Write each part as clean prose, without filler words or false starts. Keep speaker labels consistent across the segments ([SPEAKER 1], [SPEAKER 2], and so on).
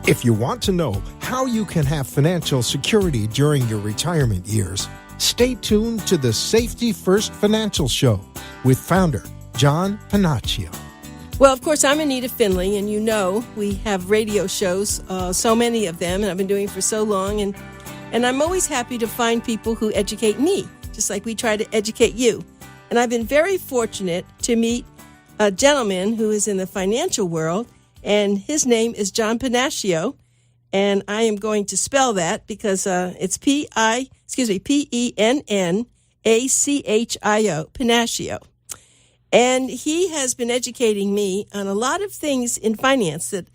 [SPEAKER 1] If you want to know how you can have financial security during your retirement years, stay tuned to the Safety First Financial Show with founder John PENNACHIO.
[SPEAKER 2] Well, of course, I'm Anita Finley, and you know we have radio shows, so many of them, and I've been doing for so long, and I'm always happy to find people who educate me, just like we try to educate you. And I've been very fortunate to meet a gentleman who is in the financial world, and his name is John PENNACHIO, and I am going to spell that because it's PENNACHIO, PENNACHIO. And he has been educating me on a lot of things in finance that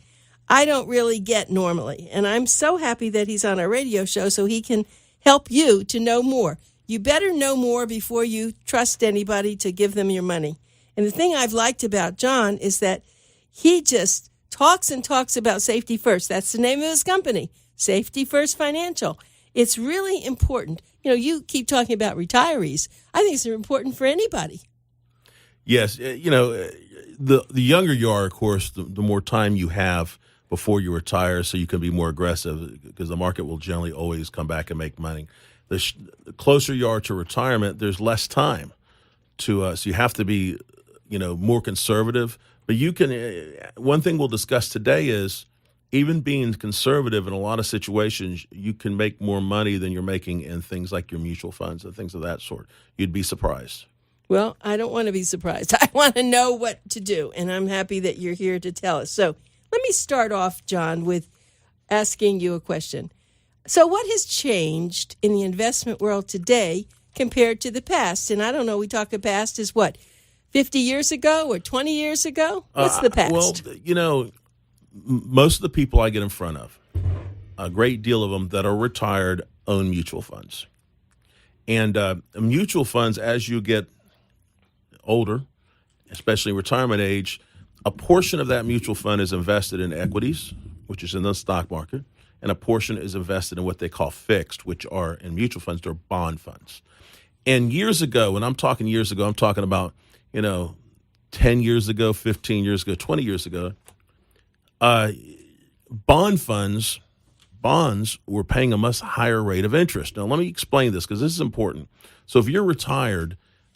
[SPEAKER 2] I don't really get normally. And I'm so happy that he's on our radio show so he can help you to know more. You better know more before you trust anybody to give them your money. And the thing I've liked about John is that he just talks and talks about Safety First. That's the name of his company, Safety First Financial. It's really important. You know, you keep talking about retirees. I think it's important for anybody.
[SPEAKER 3] Yes, the younger you are, of course, the more time you have before you retire, so you can be more aggressive because the market will generally always come back and make money. The closer you are to retirement, there's less time so you have to be, more conservative. But you can. One thing we'll discuss today is even being conservative in a lot of situations, you can make more money than you're making in things like your mutual funds and things of that sort. You'd be surprised.
[SPEAKER 2] Well, I don't want to be surprised. I want to know what to do, and I'm happy that you're here to tell us. So let me start off, John, with asking you a question. So what has changed in the investment world today compared to the past? And I don't know, we talk of past as what, 50 years ago or 20 years ago? What's the past?
[SPEAKER 3] Well, most of the people I get in front of, a great deal of them that are retired, own mutual funds. And mutual funds, as you get older, especially retirement age, a portion of that mutual fund is invested in equities, which is in the stock market, and a portion is invested in what they call fixed, which are in mutual funds, they're bond funds. And years ago, when I'm talking years ago, I'm talking about, 10 years ago, 15 years ago, 20 years ago, bonds were paying a much higher rate of interest. Now, let me explain this because this is important. So if you're retired,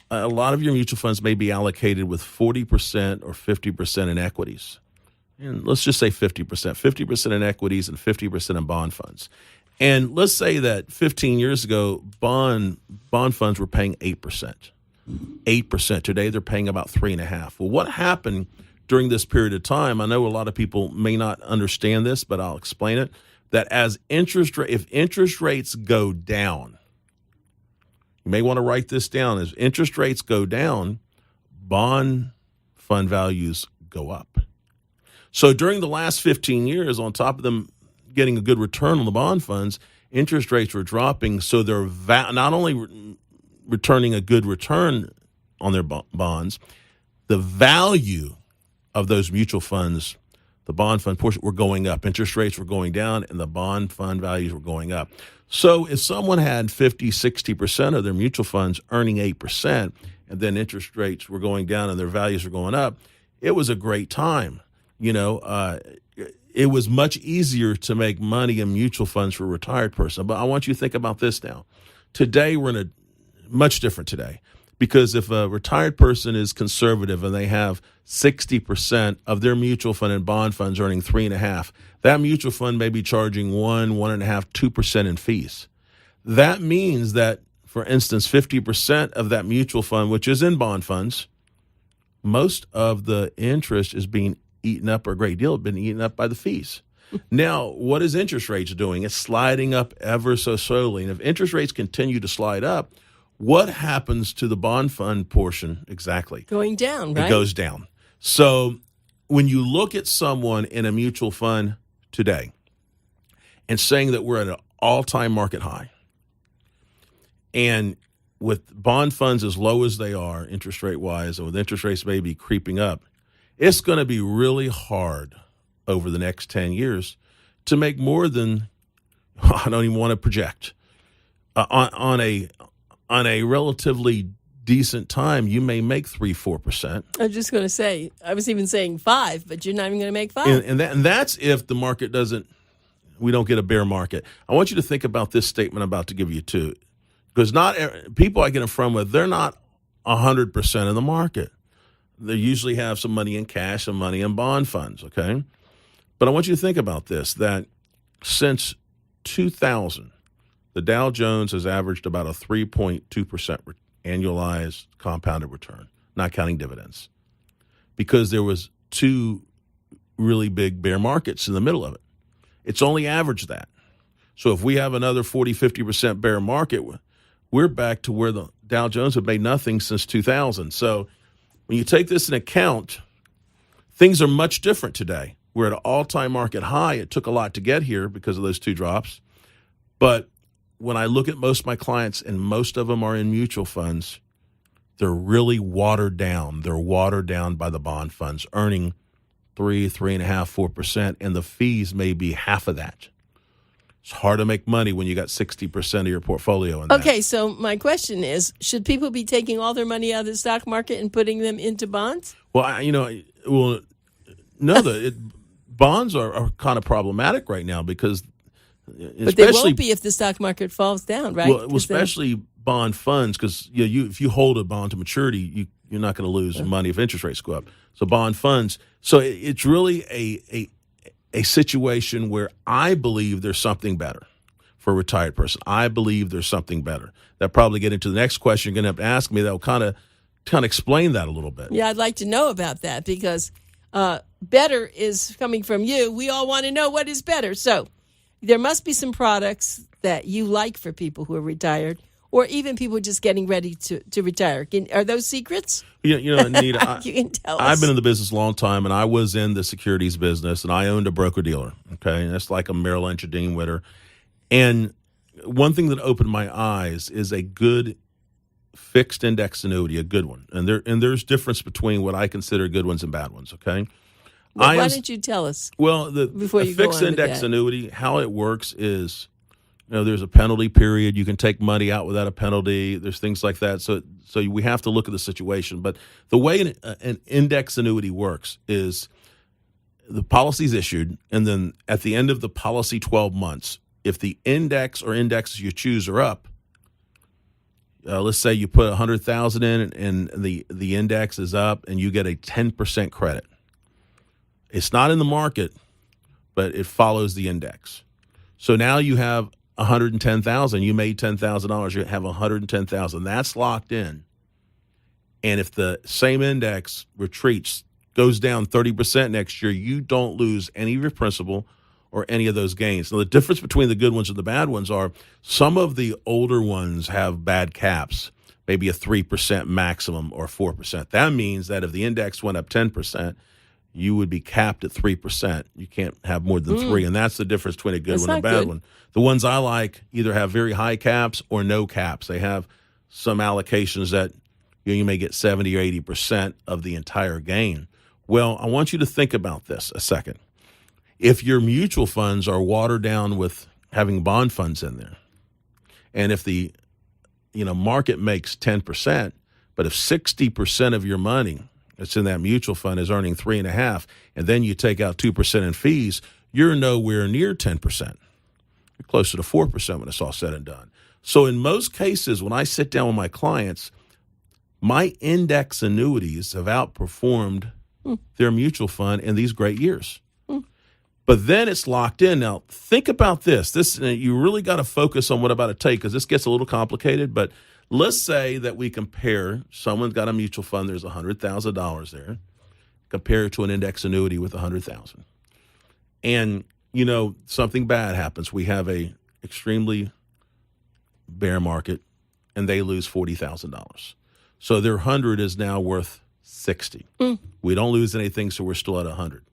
[SPEAKER 3] a lot of your mutual funds may be allocated with 40% or 50% in equities. And let's just say 50%. 50% in equities and 50% in bond funds. And let's say that 15 years ago, bond funds were paying 8%. 8%. Today, they're paying about 3.5%. Well, what happened during this period of time, I know a lot of people may not understand this, but I'll explain it, that if interest rates go down, you may want to write this down. As interest rates go down, bond fund values go up. So during the last 15 years, on top of them getting a good return on the bond funds, interest rates were dropping. So they're not only returning a good return on their bonds, the value of those mutual funds, the bond fund portion, were going up. Interest rates were going down, and the bond fund values were going up. So if someone had 50, 60% of their mutual funds earning 8%, and then interest rates were going down and their values were going up, it was a great time. It was much easier to make money in mutual funds for a retired person. But I want you to think about this now. Today, we're in a much different today. Because if a retired person is conservative and they have 60% of their mutual fund and bond funds earning 3.5%, that mutual fund may be charging 1.5%, 2% in fees. That means that, for instance, 50% of that mutual fund, which is in bond funds, most of the interest is being eaten up, or a great deal have been eaten up by the fees. Now, what is interest rates doing? It's sliding up ever so slowly. And if interest rates continue to slide up, what happens to the bond fund portion exactly?
[SPEAKER 2] Going down, right?
[SPEAKER 3] It goes down. So when you look at someone in a mutual fund today and saying that we're at an all-time market high, and with bond funds as low as they are, interest rate-wise, and with interest rates maybe creeping up, it's going to be really hard over the next 10 years to make more than, I don't even want to project, on a relatively decent time, you may make 3-4%.
[SPEAKER 2] I was just going to say, I was even saying 5%, but you're not even going to make 5%.
[SPEAKER 3] And that's if the market doesn't we don't get a bear market. I want you to think about this statement I'm about to give you too, because not people I get in front with, they're not 100% in the market. They usually have some money in cash and money in bond funds, okay? But I want you to think about this, that since 2000, the Dow Jones has averaged about a 3.2% annualized compounded return, not counting dividends, because there was two really big bear markets in the middle of it. It's only averaged that. So if we have another 40, 50% bear market, we're back to where the Dow Jones have made nothing since 2000. So when you take this in account, things are much different today. We're at an all-time market high. It took a lot to get here because of those two drops. But when I look at most of my clients, and most of them are in mutual funds, they're really watered down. They're watered down by the bond funds, earning 3.5%, 4%, and the fees may be half of that. It's hard to make money when you got 60% of your portfolio in that.
[SPEAKER 2] Okay, so my question is, should people be taking all their money out of the stock market and putting them into bonds?
[SPEAKER 3] Well, bonds are kind of problematic right now because
[SPEAKER 2] but they won't be if the stock market falls down, right?
[SPEAKER 3] Well, especially bond funds, because if you hold a bond to maturity, you're not going to lose money if interest rates go up. So bond funds. So it's really a situation where I believe there's something better for a retired person. I believe there's something better. That probably get into the next question you're going to have to ask me. That will kind of explain that a little bit.
[SPEAKER 2] Yeah, I'd like to know about that because better is coming from you. We all want to know what is better. So there must be some products that you like for people who are retired, or even people just getting ready to retire. Are those secrets?
[SPEAKER 3] Anita,
[SPEAKER 2] you can tell us.
[SPEAKER 3] I've been in the business a long time, and I was in the securities business, and I owned a broker-dealer, okay? And that's like a Merrill Lynch or Dean Witter. And one thing that opened my eyes is a good fixed index annuity, a good one. And there's difference between what I consider good ones and bad ones, okay?
[SPEAKER 2] Well, why don't you tell us?
[SPEAKER 3] Well,
[SPEAKER 2] before you
[SPEAKER 3] a fixed
[SPEAKER 2] go on
[SPEAKER 3] index
[SPEAKER 2] with that.
[SPEAKER 3] annuity, how it works is, there's a penalty period. You can take money out without a penalty. There's things like that. So we have to look at the situation. But the way an index annuity works is the policy's issued, and then at the end of the policy 12 months, if the index or indexes you choose are up, let's say you put $100,000 in and the index is up, and you get a 10% credit. It's not in the market, but it follows the index. So now you have $110,000. You made $10,000. You have $110,000. That's locked in. And if the same index retreats, goes down 30% next year, you don't lose any of your principal or any of those gains. Now, the difference between the good ones and the bad ones are some of the older ones have bad caps, maybe a 3% maximum or 4%. That means that if the index went up 10%, you would be capped at 3%. You can't have more than 3%, and that's the difference between a good one and a bad one. The ones I like either have very high caps or no caps. They have some allocations that you may get 70 or 80% of the entire gain. Well, I want you to think about this a second. If your mutual funds are watered down with having bond funds in there, and if the market makes 10%, but if 60% of your money that's in that mutual fund is earning 3.5%, and then you take out 2% in fees, you're nowhere near 10%. You're closer to 4% when it's all said and done. So in most cases, when I sit down with my clients, my index annuities have outperformed their mutual fund in these great years. But then it's locked in. Now, think about this. You really got to focus on what I'm about to take, because this gets a little complicated, but let's say that we compare, someone's got a mutual fund, there's $100,000 there, compared to an index annuity with $100,000. And, something bad happens. We have a extremely bear market, and they lose $40,000. So their 100 is now worth 60. We don't lose anything, so we're still at 100.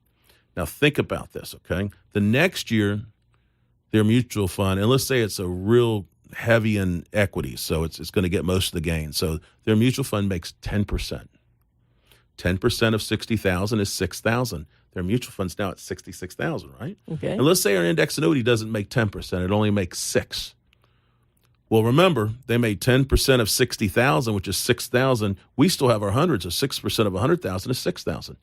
[SPEAKER 3] Now think about this, okay? The next year, their mutual fund, and let's say it's a real heavy in equities, so it's going to get most of the gain. So their mutual fund makes 10%. 10% of 60,000 is 6,000. Their mutual fund's now at 66,000, right?
[SPEAKER 2] Okay.
[SPEAKER 3] And let's say our index annuity doesn't make 10%; it only makes 6. Well, remember, they made 10% of 60,000, which is 6,000. We still have our hundreds, so 6% of 100,000 is 6,000.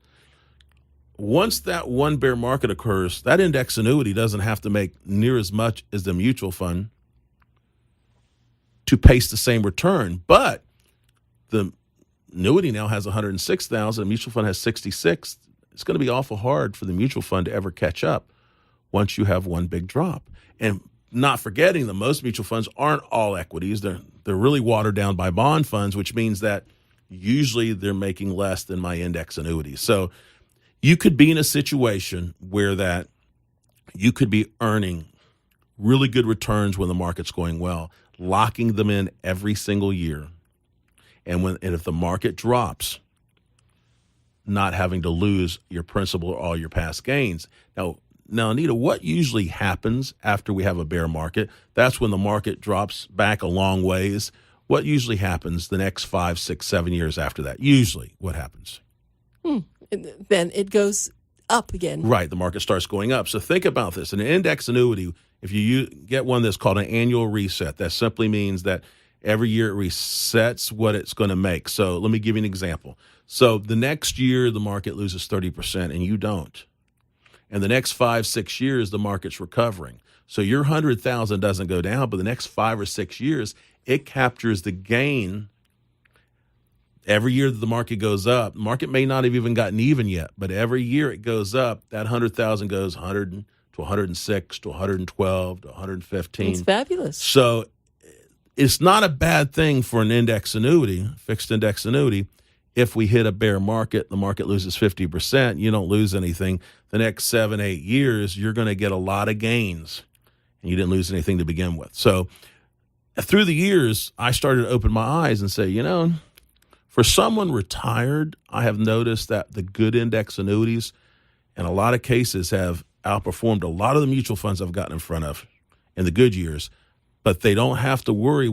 [SPEAKER 3] once that one bear market occurs, that index annuity doesn't have to make near as much as the mutual fund to pace the same return. But the annuity now has 106,000, the mutual fund has 66. It's going to be awful hard for the mutual fund to ever catch up once you have one big drop. And not forgetting that most mutual funds aren't all equities. They're really watered down by bond funds, which means that usually they're making less than my index annuity. So you could be in a situation where that you could be earning really good returns when the market's going well, locking them in every single year. And if the market drops, not having to lose your principal or all your past gains. Now, Anita, what usually happens after we have a bear market? That's when the market drops back a long ways. What usually happens the next 5, 6, 7 years after that? Usually what happens?
[SPEAKER 2] Then it goes up again.
[SPEAKER 3] Right. The market starts going up. So think about this. An index annuity, if you get one that's called an annual reset, that simply means that every year it resets what it's going to make. So let me give you an example. So the next year the market loses 30% and you don't. And the next 5, 6 years the market's recovering. So your 100,000 doesn't go down, but the next 5 or 6 years it captures the gain. Every year that the market goes up, the market may not have even gotten even yet, but every year it goes up, that 100,000 goes 100 to 106 to 112 to 115.
[SPEAKER 2] It's fabulous.
[SPEAKER 3] So it's not a bad thing for an index annuity, fixed index annuity. If we hit a bear market, the market loses 50%, you don't lose anything. The next 7, 8 years, you're going to get a lot of gains, and you didn't lose anything to begin with. So through the years, I started to open my eyes and say, for someone retired, I have noticed that the good index annuities in a lot of cases have outperformed a lot of the mutual funds I've gotten in front of in the good years, but they don't have to worry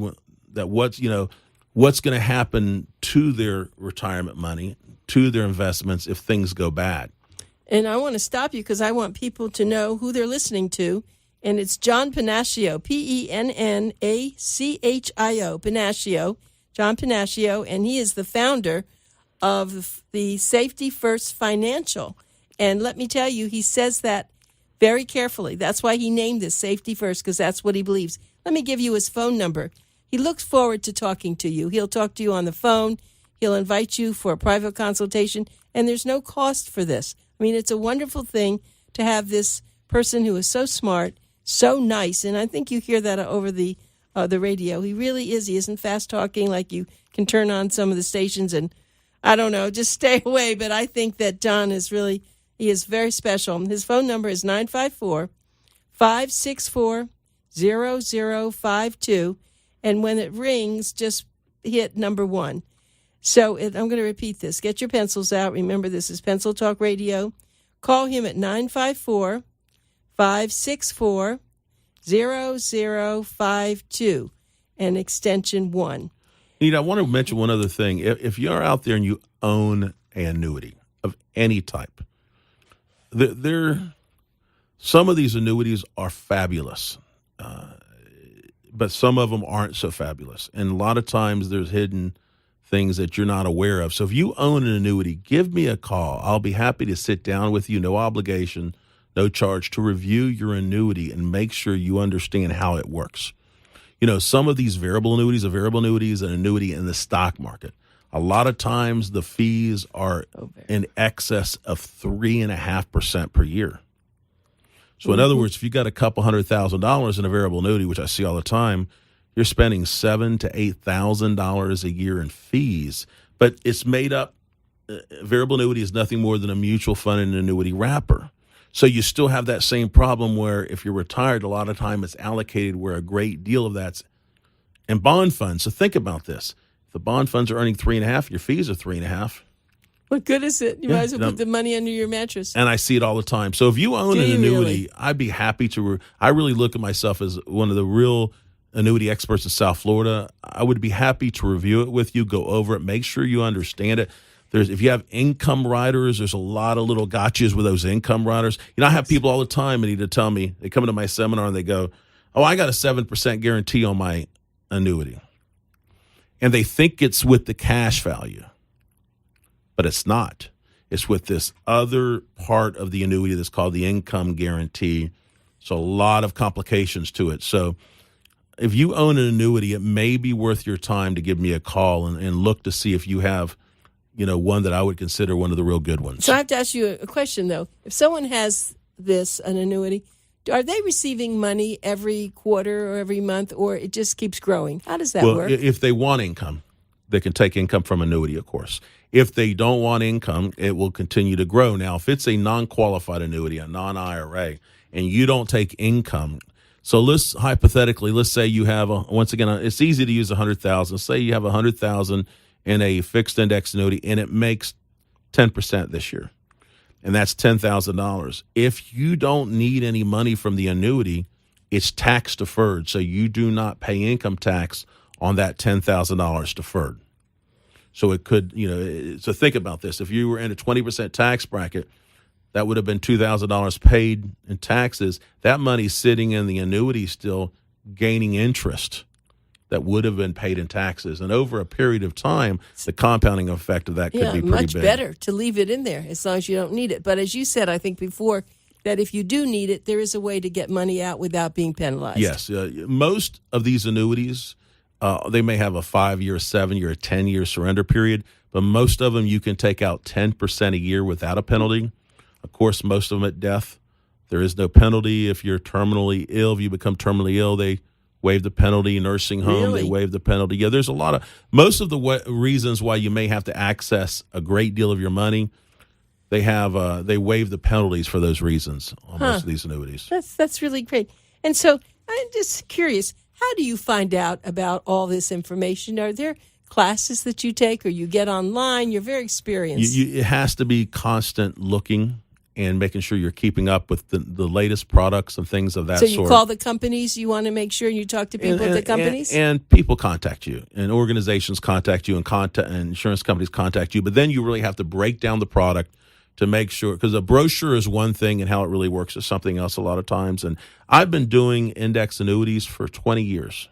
[SPEAKER 3] that what's going to happen to their retirement money, to their investments if things go bad.
[SPEAKER 2] And I want to stop you because I want people to know who they're listening to. And it's John PENNACHIO, PENNACHIO, PENNACHIO, John PENNACHIO, and he is the founder of the Safety First Financial. And let me tell you, he says that very carefully. That's why he named this Safety First, because that's what he believes. Let me give you his phone number. He looks forward to talking to you. He'll talk to you on the phone. He'll invite you for a private consultation, and there's no cost for this. I mean, it's a wonderful thing to have this person who is so smart, so nice, and I think you hear that over the radio. He really is. He isn't fast talking like you can turn on some of the stations and, I don't know, just stay away. But I think that John is he is very special. His phone number is 954-564-0052. And when it rings, just hit number 1. So I'm going to repeat this. Get your pencils out. Remember, this is Pencil Talk Radio. Call him at 954-564-0052 and extension 1.
[SPEAKER 3] Anita, I want to mention one other thing. If you're out there and you own an annuity of any type, some of these annuities are fabulous, but some of them aren't so fabulous. And a lot of times there's hidden things that you're not aware of. So if you own an annuity, give me a call. I'll be happy to sit down with you, no obligation, no charge, to review your annuity and make sure you understand how it works. Some of these variable annuities, an annuity in the stock market, a lot of times the fees are in excess of 3.5% per year. So in other words, if you got a couple $100,000 in a variable annuity, which I see all the time, you're spending $7,000 to $8,000 a year in fees. But it's made up. Variable annuity is nothing more than a mutual fund and an annuity wrapper. So you still have that same problem where if you're retired, a lot of time it's allocated where a great deal of that's in bond funds. So think about this. If the bond funds are earning 3.5%, your fees are 3.5%.
[SPEAKER 2] What good is it? You might as well put the money under your mattress.
[SPEAKER 3] And I see it all the time. So if you own an annuity,
[SPEAKER 2] really?
[SPEAKER 3] I'd be happy to. I really look at myself as one of the real annuity experts in South Florida. I would be happy to review it with you, go over it, make sure you understand it. If you have income riders, there's a lot of little gotchas with those income riders. I have people all the time that need to tell me, they come into my seminar and they go, oh, I got a 7% guarantee on my annuity. And they think it's with the cash value, but it's not. It's with this other part of the annuity that's called the income guarantee. So a lot of complications to it. So if you own an annuity, it may be worth your time to give me a call and look to see if you have, one that I would consider one of the real good ones.
[SPEAKER 2] So I have to ask you a question, though. If someone has an annuity, are they receiving money every quarter or every month, or it just keeps growing? How does that work?
[SPEAKER 3] If they want income, they can take income from annuity, of course. If they don't want income, it will continue to grow. Now, if it's a non-qualified annuity, a non-IRA, and you don't take income, so let's say you have it's easy to use $100,000. Say you have $100,000 in a fixed index annuity, and it makes 10% this year, and that's $10,000. If you don't need any money from the annuity, it's tax deferred, so you do not pay income tax on that $10,000 deferred. So it could, so think about this. If you were in a 20% tax bracket, that would have been $2,000 paid in taxes. That money's sitting in the annuity still gaining interest that would have been paid in taxes. And over a period of time, the compounding effect of that could be pretty
[SPEAKER 2] much
[SPEAKER 3] big.
[SPEAKER 2] Better to leave it in there as long as you don't need it. But as you said, I think before, that if you do need it, there is a way to get money out without being penalized.
[SPEAKER 3] Yes. Most of these annuities, they may have a 5-year, 7-year, 10-year surrender period, but most of them you can take out 10% a year without a penalty. Of course, most of them at death. There is no penalty. If you're terminally ill, if you become terminally ill, they waive the penalty. Nursing home,
[SPEAKER 2] Really?
[SPEAKER 3] They waive the penalty. Yeah, there's most of the reasons why you may have to access a great deal of your money, they waive the penalties for those reasons on most of these annuities.
[SPEAKER 2] That's really great. And so I'm just curious, how do you find out about all this information? Are there classes that you take or you get online? You're very experienced.
[SPEAKER 3] It has to be constant looking and making sure you're keeping up with the latest products and things of that sort.
[SPEAKER 2] So you call the companies, you want to make sure you talk to people at the companies?
[SPEAKER 3] And people contact you, and organizations contact you, and insurance companies contact you. But then you really have to break down the product to make sure, because a brochure is one thing and how it really works is something else a lot of times. And I've been doing index annuities for 20 years.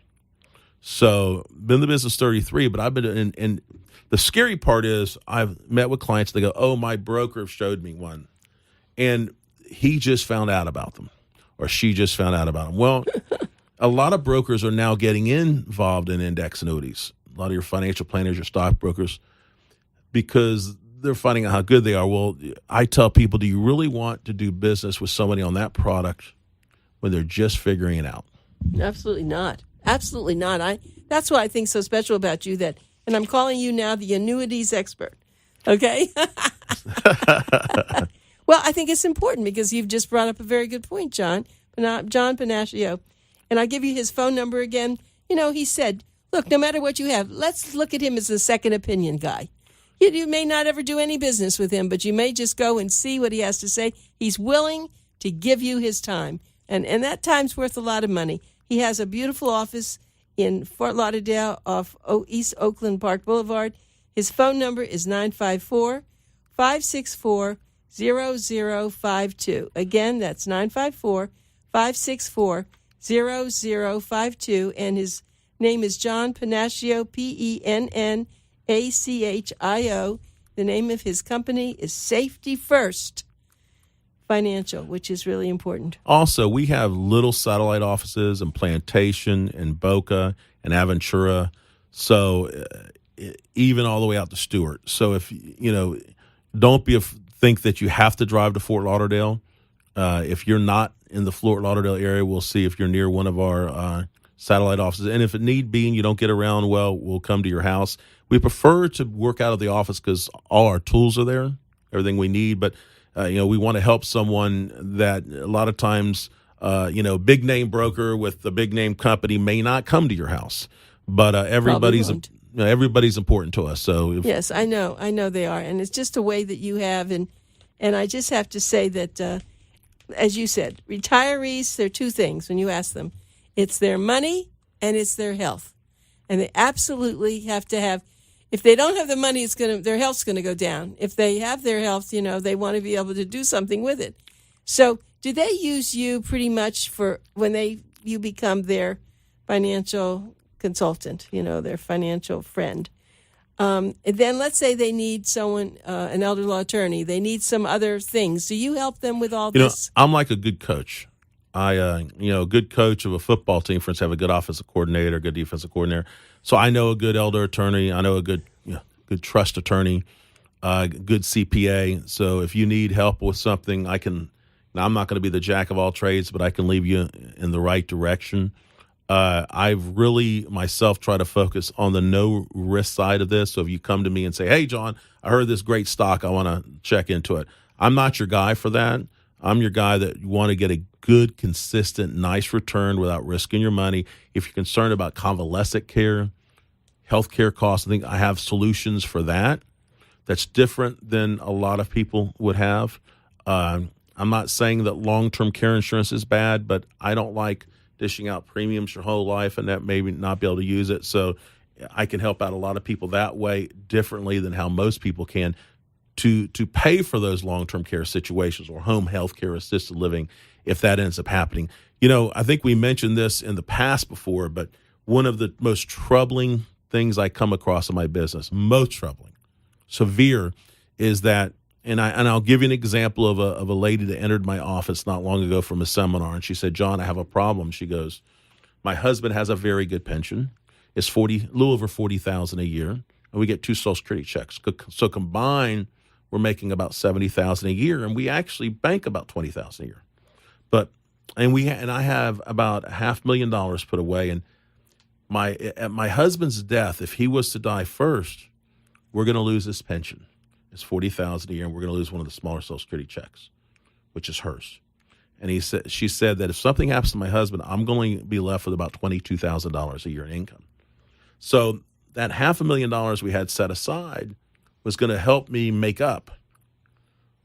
[SPEAKER 3] So been in the business 33, but I've been and the scary part is I've met with clients, they go, oh, my broker showed me one. And he just found out about them, or she just found out about them. Well, a lot of brokers are now getting involved in index annuities. A lot of your financial planners, your stockbrokers, because they're finding out how good they are. Well, I tell people, do you really want to do business with somebody on that product when they're just figuring it out?
[SPEAKER 2] Absolutely not. Absolutely not. That's what I think so special about you, and I'm calling you now the annuities expert. Okay? Well, I think it's important because you've just brought up a very good point, John PENNACHIO. And I'll give you his phone number again. He said, look, no matter what you have, let's look at him as a second opinion guy. You may not ever do any business with him, but you may just go and see what he has to say. He's willing to give you his time, and that time's worth a lot of money. He has a beautiful office in Fort Lauderdale off East Oakland Park Boulevard. His phone number is 954-564-0052. Again, that's 954-564-0052. And his name is John PENNACHIO, PENNACHIO. The name of his company is Safety First Financial, which is really important.
[SPEAKER 3] Also, we have little satellite offices in Plantation and Boca and Aventura, so even all the way out to Stewart. So if don't think that you have to drive to Fort Lauderdale. If you're not in the Fort Lauderdale area, we'll see if you're near one of our satellite offices. And if it need be and you don't get around, well, we'll come to your house. We prefer to work out of the office because all our tools are there, everything we need. But we want to help someone that a lot of times, big name broker with the big name company may not come to your house, but everybody's important to us. So
[SPEAKER 2] yes, I know they are, and it's just a way that you have, and I just have to say that, as you said, retirees, they're two things when you ask them: it's their money and it's their health, and they absolutely have to have. If they don't have the money, their health's going to go down. If they have their health, they want to be able to do something with it. So, do they use you pretty much for when you become their financial consultant, their financial friend? And then let's say they need someone, an elder law attorney. They need some other things. Do you help them with all this?
[SPEAKER 3] I'm like a good coach. A good coach of a football team, for instance, have a good offensive coordinator, good defensive coordinator. So I know a good elder attorney. I know a good trust attorney, good CPA. So if you need help with something, I'm not going to be the jack of all trades, but I can lead you in the right direction. I've really myself try to focus on the no risk side of this. So if you come to me and say, "Hey, John, I heard this great stock. I want to check into it." I'm not your guy for that. I'm your guy that you want to get a good, consistent, nice return without risking your money. If you're concerned about convalescent care, healthcare costs, I think I have solutions for that. That's different than a lot of people would have. I'm not saying that long-term care insurance is bad, but I don't like dishing out premiums your whole life and that maybe not be able to use it. So I can help out a lot of people that way differently than how most people can to pay for those long-term care situations or home health care, assisted living, if that ends up happening. I think we mentioned this in the past before, but one of the most troubling things I come across in my business, most troubling, severe, is that, and I'll give you an example of a lady that entered my office not long ago from a seminar, and she said, "John, I have a problem." She goes, "My husband has a very good pension. It's a little over $40,000 a year, and we get 2 Social Security checks. So combined, we're making about $70,000 a year, and we actually bank about $20,000 a year. And I have about $500,000 put away. And at my husband's death, if he was to die first, we're going to lose his pension. It's $40,000 a year, and we're going to lose one of the smaller Social Security checks, which is hers." And she said that if something happens to my husband, I'm going to be left with about $22,000 a year in income. So that $500,000 we had set aside was going to help me make up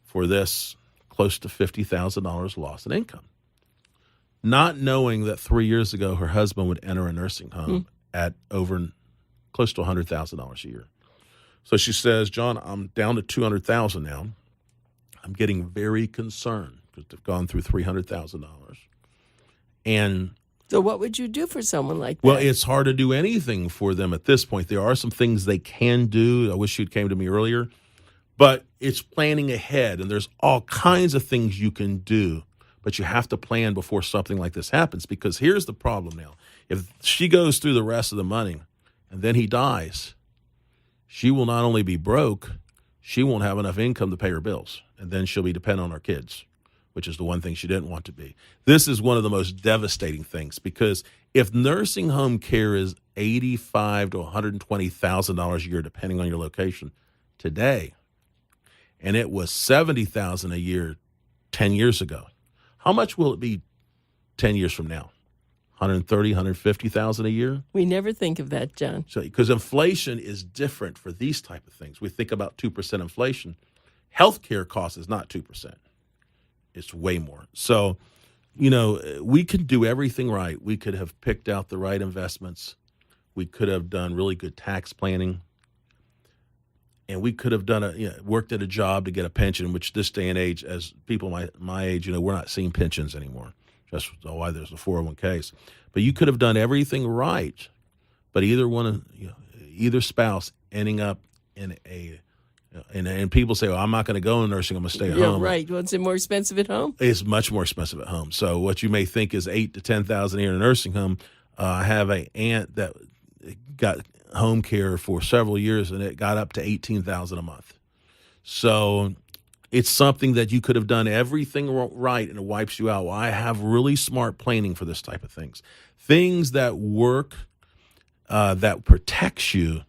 [SPEAKER 3] for this close to $50,000 loss in income. Not knowing that 3 years ago her husband would enter a nursing home at close to $100,000 a year. So she says, "John, I'm down to $200,000 now. I'm getting very concerned because they've gone through $300,000. And
[SPEAKER 2] So what would you do for someone like that?
[SPEAKER 3] well, it's hard to do anything for them at this point. There are some things they can do. I wish you'd came to me earlier. But it's planning ahead, and there's all kinds of things you can do. But you have to plan before something like this happens, because here's the problem now. If she goes through the rest of the money and then he dies, she will not only be broke, she won't have enough income to pay her bills. And then she'll be dependent on her kids, which is the one thing she didn't want to be. This is one of the most devastating things, because if nursing home care is $85,000 to $120,000 a year, depending on your location, today, and it was $70,000 a year 10 years ago, how much will it be 10 years from now? $130,000, $150,000 a year?
[SPEAKER 2] We never think of that, John.
[SPEAKER 3] So, because inflation is different for these type of things. We think about 2% inflation. Healthcare cost is not 2%. It's way more. So, we could do everything right. We could have picked out the right investments. We could have done really good tax planning. And we could have worked at a job to get a pension, which this day and age, as people my age, we're not seeing pensions anymore. That's why there's the 401ks. But you could have done everything right, but either spouse ending up in and people say, "Well, I'm not going to go in nursing. I'm going to stay at home."
[SPEAKER 2] Right. What's it more expensive at home?
[SPEAKER 3] It's much more expensive at home. So what you may think is $8,000 to $10,000 a year in a nursing home, I have an aunt that got home care for several years, and it got up to $18,000 a month. So it's something that you could have done everything right, and it wipes you out. Well, I have really smart planning for this type of things. Things that work, that protects you,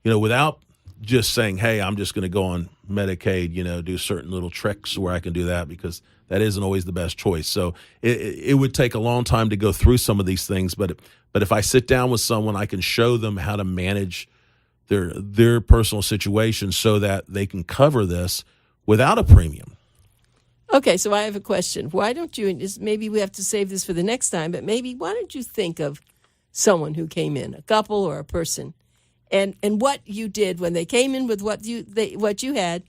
[SPEAKER 3] without just saying, "Hey, I'm just going to go on Medicaid, do certain little tricks where I can do that," because that isn't always the best choice. So it would take a long time to go through some of these things, but if I sit down with someone, I can show them how to manage their personal situation so that they can cover this without a premium.
[SPEAKER 2] Okay, so I have a question. Why don't you, maybe we have to save this for the next time, but maybe why don't you think of someone who came in, a couple or a person, and what you did when they came in with what you had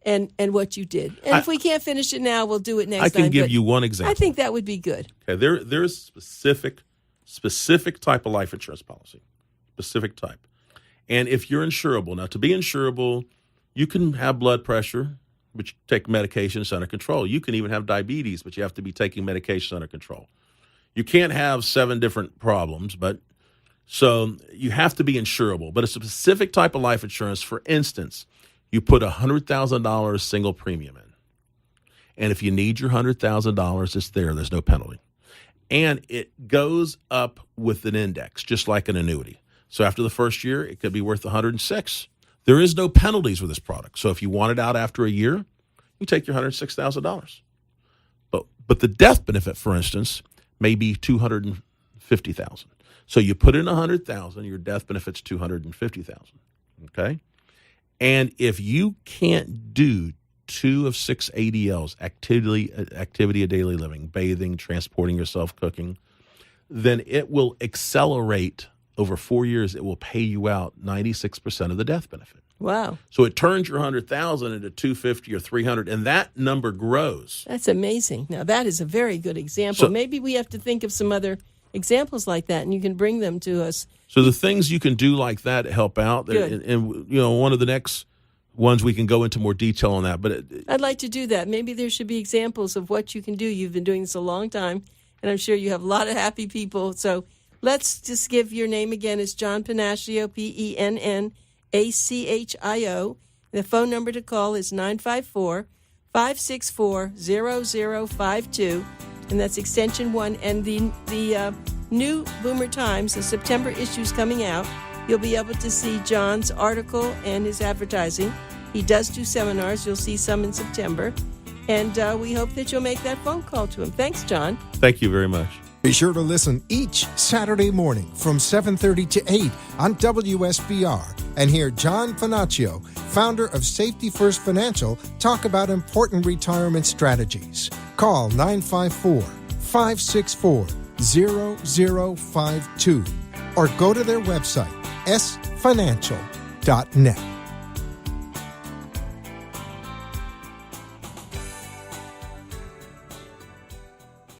[SPEAKER 2] and what you did. And if we can't finish it now, we'll do it next time.
[SPEAKER 3] I can give you one example.
[SPEAKER 2] I think that would be good.
[SPEAKER 3] Okay, there's specific type of life insurance policy, specific type. And if you're insurable, now to be insurable, you can have blood pressure, but you take medications under control. You can even have diabetes, but you have to be taking medications under control. You can't have 7 different problems, but so you have to be insurable. But a specific type of life insurance, for instance, you put $100,000 single premium in. And if you need your $100,000, it's there. There's no penalty. And it goes up with an index, just like an annuity. So after the first year, it could be worth $106,000. There is no penalties with this product. So if you want it out after a year, you take your $106,000. But the death benefit, for instance, may be $250,000. So you put in $100,000, your death benefit's $250,000. Okay? And if you can't do 2 of 6 ADLs, activity of daily living, bathing, transporting yourself, cooking, then it will accelerate over 4 years. It will pay you out 96% of the death benefit.
[SPEAKER 2] Wow.
[SPEAKER 3] So it turns your $100,000 into $250,000 or $300,000, and that number grows.
[SPEAKER 2] That's amazing. Now, that is a very good example.
[SPEAKER 3] So,
[SPEAKER 2] maybe we have to think of some other examples like that, and you can bring them to us.
[SPEAKER 3] So the things you can do like that to help out, and one of the next ones we can go into more detail on that. But
[SPEAKER 2] I'd like to do that. Maybe there should be examples of what you can do. You've been doing this a long time, and I'm sure you have a lot of happy people. So let's just give your name again. It's John Pennacchio, PENNACHIO. The phone number to call is 954-564-0052, and that's extension 1. And the new Boomer Times, the September issue is coming out. You'll be able to see John's article and his advertising. He does do seminars. You'll see some in September. And we hope that you'll make that phone call to him. Thanks, John.
[SPEAKER 3] Thank you very much.
[SPEAKER 1] Be sure to listen each Saturday morning from 7:30 to 8 on WSBR and hear John Pennacchio, founder of Safety First Financial, talk about important retirement strategies. Call 954-564-0052 or go to their website, sfinancial.net.